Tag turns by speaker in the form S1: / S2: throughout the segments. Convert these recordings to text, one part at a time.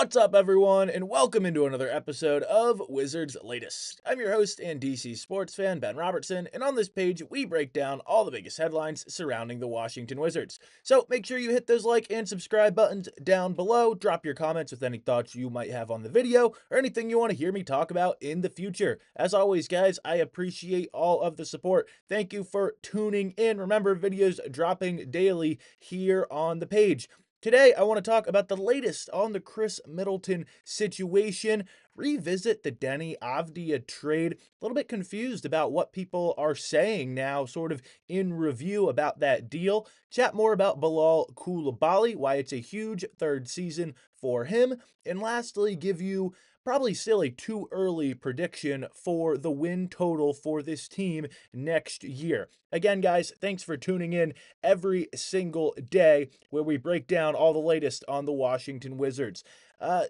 S1: What's up, everyone, and welcome into another episode of Wizards Latest. I'm your host and DC sports fan, Ben Robertson, and on this page, we break down all the biggest headlines surrounding the Washington Wizards. So make sure you hit those like and subscribe buttons down below, drop your comments with any thoughts you might have on the video, or anything you want to hear me talk about in the future. As always, guys, I appreciate all of the support. Thank you for tuning in. Remember, videos dropping daily here on the page. Today, I want to talk about the latest on the Khris Middleton situation, revisit the Deni Avdija trade. A little bit confused about what people are saying now, sort of in review about that deal. Chat more about Bilal Coulibaly, why it's a huge third season for him. And lastly, give you probably still a too early prediction for the win total for this team next year. Again, guys, thanks for tuning in every single day where we break down all the latest on the Washington Wizards.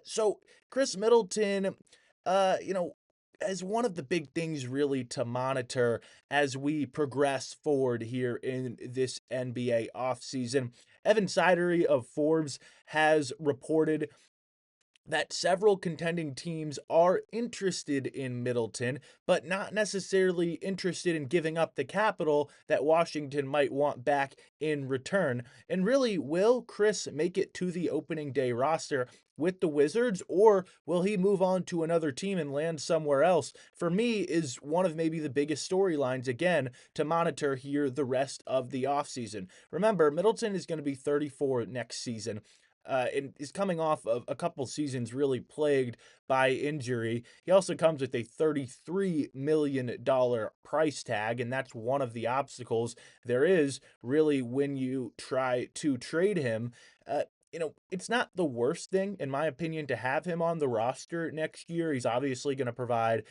S1: So Khris Middleton, as one of the big things really to monitor as we progress forward here in this NBA offseason. Evan Sidery of Forbes has reported that several contending teams are interested in Middleton, but not necessarily interested in giving up the capital that Washington might want back in return. And really, will Khris make it to the opening day roster with the Wizards, or will he move on to another team and land somewhere else? For me, is one of maybe the biggest storylines, again, to monitor here the rest of the offseason. Remember, Middleton is going to be 34 next season, and is coming off of a couple seasons really plagued by injury. He also comes with a $33 million price tag, and that's one of the obstacles there is really when you try to trade him. It's not the worst thing, in my opinion, to have him on the roster next year. He's obviously going to provide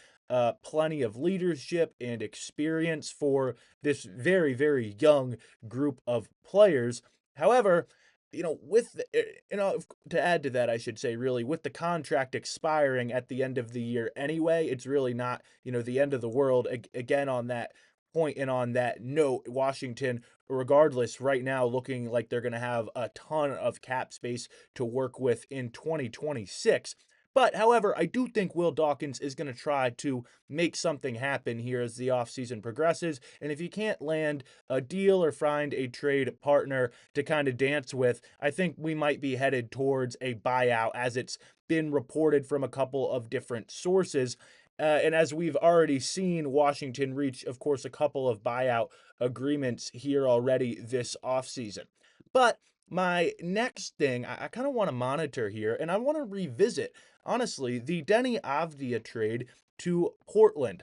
S1: plenty of leadership and experience for this very, very young group of players. However, with to add to that, I should say, really, with the contract expiring at the end of the year anyway, it's really not, the end of the world. Again, on that point and on that note, Washington, regardless, right now looking like they're going to have a ton of cap space to work with in 2026. But, however, I do think Will Dawkins is going to try to make something happen here as the offseason progresses. And if you can't land a deal or find a trade partner to kind of dance with, I think we might be headed towards a buyout, as it's been reported from a couple of different sources. And as we've already seen, Washington reach, of course, a couple of buyout agreements here already this offseason. But my next thing I kind of want to monitor here, and I want to revisit, honestly, the Deni Avdija trade to Portland.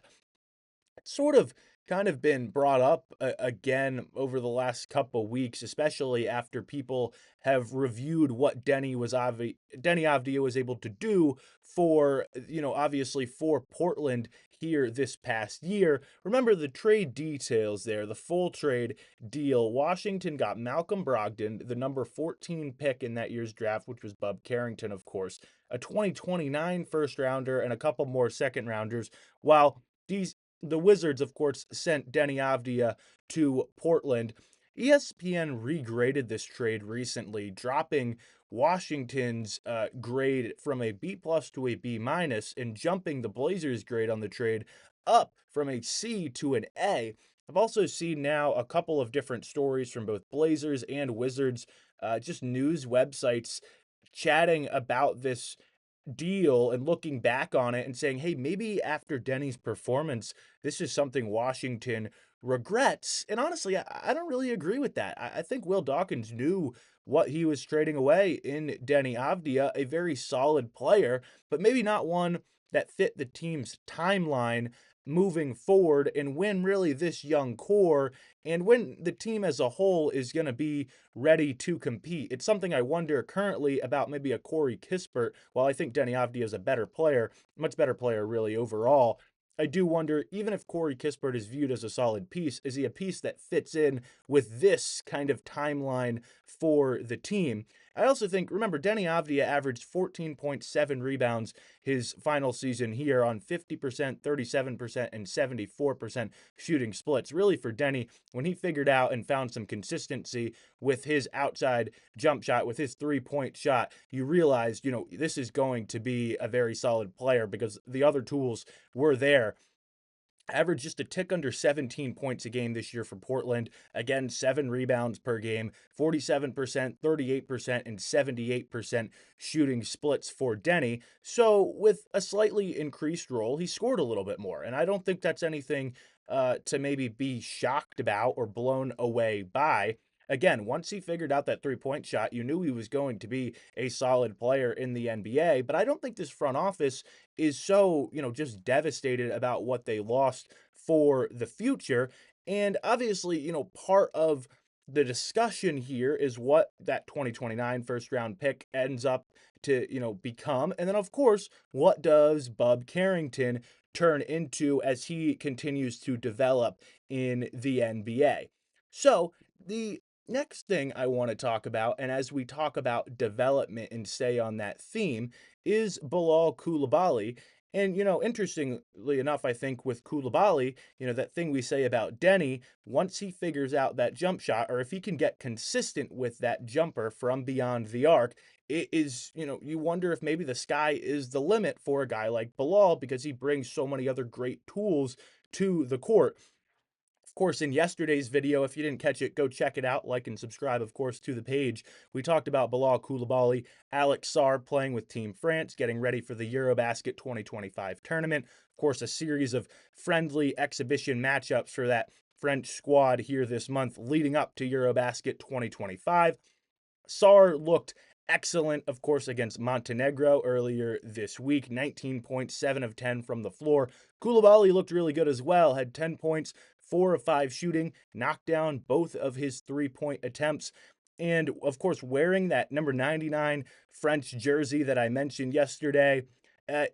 S1: It's sort of kind of been brought up again over the last couple weeks, especially after people have reviewed what Deni Avdija was able to do for, obviously for Portland here this past year. Remember the trade details there, the full trade deal. Washington got Malcolm Brogdon, the number 14 pick in that year's draft, which was Bub Carrington, of course, a 2029 first rounder, and a couple more second rounders, while the Wizards, of course, sent Deni Avdija to Portland. ESPN regraded this trade recently, dropping Washington's grade from a B plus to a B minus and jumping the Blazers' grade on the trade up from a C to an A. I've also seen now a couple of different stories from both Blazers and Wizards, just news websites chatting about this deal and looking back on it and saying, hey, maybe after Deni's performance, this is something Washington regrets. And honestly, I don't really agree with that. I think Will Dawkins knew what he was trading away in Deni Avdija, a very solid player, but maybe not one that fit the team's timeline moving forward and when really this young core and when the team as a whole is going to be ready to compete. It's something I wonder currently about maybe a Corey Kispert. While I think Deni Avdija is a better player, much better player really overall, I do wonder, even if Corey Kispert is viewed as a solid piece, is he a piece that fits in with this kind of timeline for the team? I also think, remember, Deni Avdija averaged 14.7 rebounds his final season here on 50%, 37%, and 74% shooting splits. Really, for Deni, when he figured out and found some consistency with his outside jump shot, with his 3-point shot, you realized, this is going to be a very solid player because the other tools were there. Averaged just a tick under 17 points a game this year for Portland. Again, 7 rebounds per game, 47%, 38%, and 78% shooting splits for Deni. So, with a slightly increased role, he scored a little bit more. And I don't think that's anything to maybe be shocked about or blown away by. Again, once he figured out that 3-point shot, you knew he was going to be a solid player in the NBA. But I don't think this front office is so, just devastated about what they lost for the future. And obviously, part of the discussion here is what that 2029 first round pick ends up to, become. And then, of course, what does Bub Carrington turn into as he continues to develop in the NBA? So, the next thing I want to talk about, and as we talk about development and stay on that theme, is Bilal Coulibaly. And, interestingly enough, I think with Coulibaly, that thing we say about Deni, once he figures out that jump shot, or if he can get consistent with that jumper from beyond the arc, it is, you wonder if maybe the sky is the limit for a guy like Bilal because he brings so many other great tools to the court. Of course, in yesterday's video, if you didn't catch it, go check it out. Like and subscribe, of course, to the page. We talked about Bilal Coulibaly, Alex Sarr playing with Team France, getting ready for the Eurobasket 2025 tournament. Of course, a series of friendly exhibition matchups for that French squad here this month leading up to Eurobasket 2025. Sarr looked excellent, of course, against Montenegro earlier this week. 19 points, 7 of 10 from the floor. Coulibaly looked really good as well. Had 10 points, 4 of 5 shooting, knocked down both of his 3-point attempts. And, of course, wearing that number 99 French jersey that I mentioned yesterday,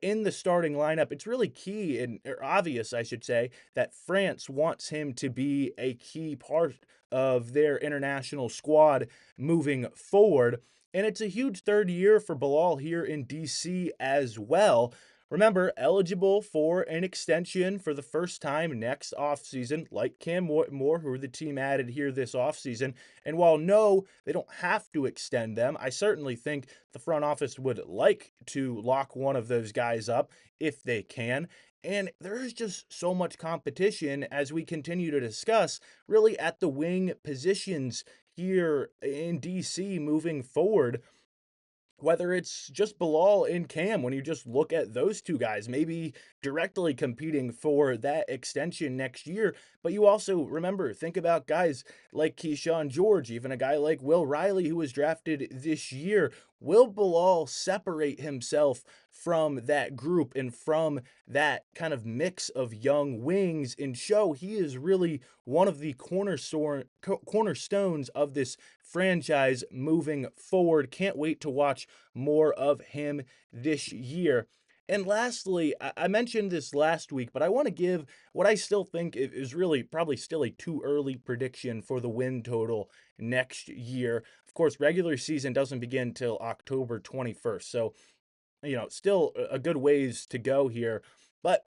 S1: in the starting lineup, it's really key and obvious, I should say, that France wants him to be a key part of their international squad moving forward. And it's a huge third year for Bilal here in DC as well. Remember, eligible for an extension for the first time next offseason, like Cam Moore, who the team added here this offseason. And while no, they don't have to extend them, I certainly think the front office would like to lock one of those guys up if they can. And there is just so much competition as we continue to discuss, really at the wing positions here in DC moving forward. Whether it's just Bilal and Cam, when you just look at those two guys, maybe directly competing for that extension next year. But you also remember, think about guys like Keyshawn George, even a guy like Will Riley, who was drafted this year. Will Bilal separate himself from that group and from that kind of mix of young wings and show he is really one of the cornerstones of this franchise moving forward? Can't wait to watch more of him this year. And lastly, I mentioned this last week, but I want to give what I still think is really probably still a too early prediction for the win total next year. Of course, regular season doesn't begin till October 21st. So, still a good ways to go here. But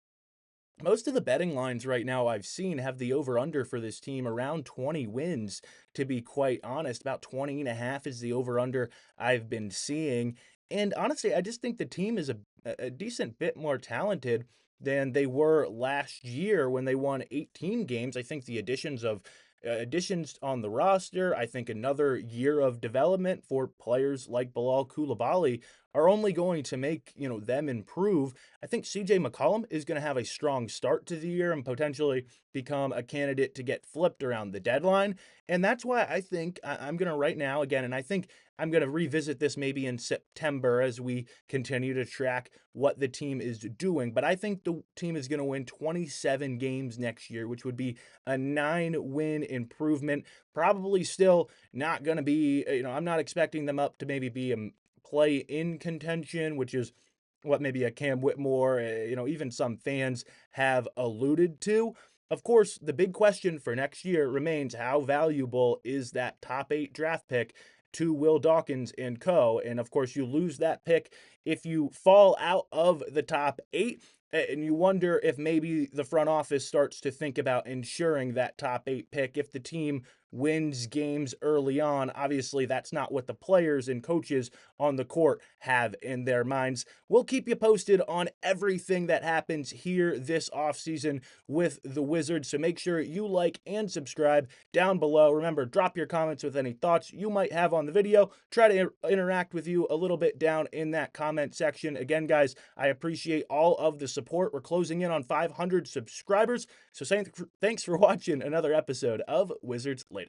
S1: most of the betting lines right now I've seen have the over-under for this team around 20 wins, to be quite honest. About 20 and a half is the over-under I've been seeing. And honestly, I just think the team is a decent bit more talented than they were last year when they won 18 games. I think the additions on the roster, I think another year of development for players like Bilal Coulibaly are only going to make, them improve. I think CJ McCollum is going to have a strong start to the year and potentially become a candidate to get flipped around the deadline. And that's why I think I'm going to right now again, and I think I'm going to revisit this maybe in September as we continue to track what the team is doing. But I think the team is going to win 27 games next year, which would be a 9-win improvement. Probably still not going to be, I'm not expecting them up to maybe be a play in contention, which is what maybe a Cam Whitmore, even some fans have alluded to. Of course, the big question for next year remains how valuable is that top 8 draft pick to Will Dawkins and co. And of course, you lose that pick if you fall out of the top 8. And you wonder if maybe the front office starts to think about ensuring that top 8 pick if the team wins games early on. Obviously, that's not what the players and coaches on the court have in their minds. We'll keep you posted on everything that happens here this offseason with the Wizards, so make sure you like and subscribe down below. Remember, drop your comments with any thoughts you might have on the video. Try to interact with you a little bit down in that comment section. Again, guys, I appreciate all of the support. We're closing in on 500 subscribers, so thanks for watching another episode of Wizards Latest.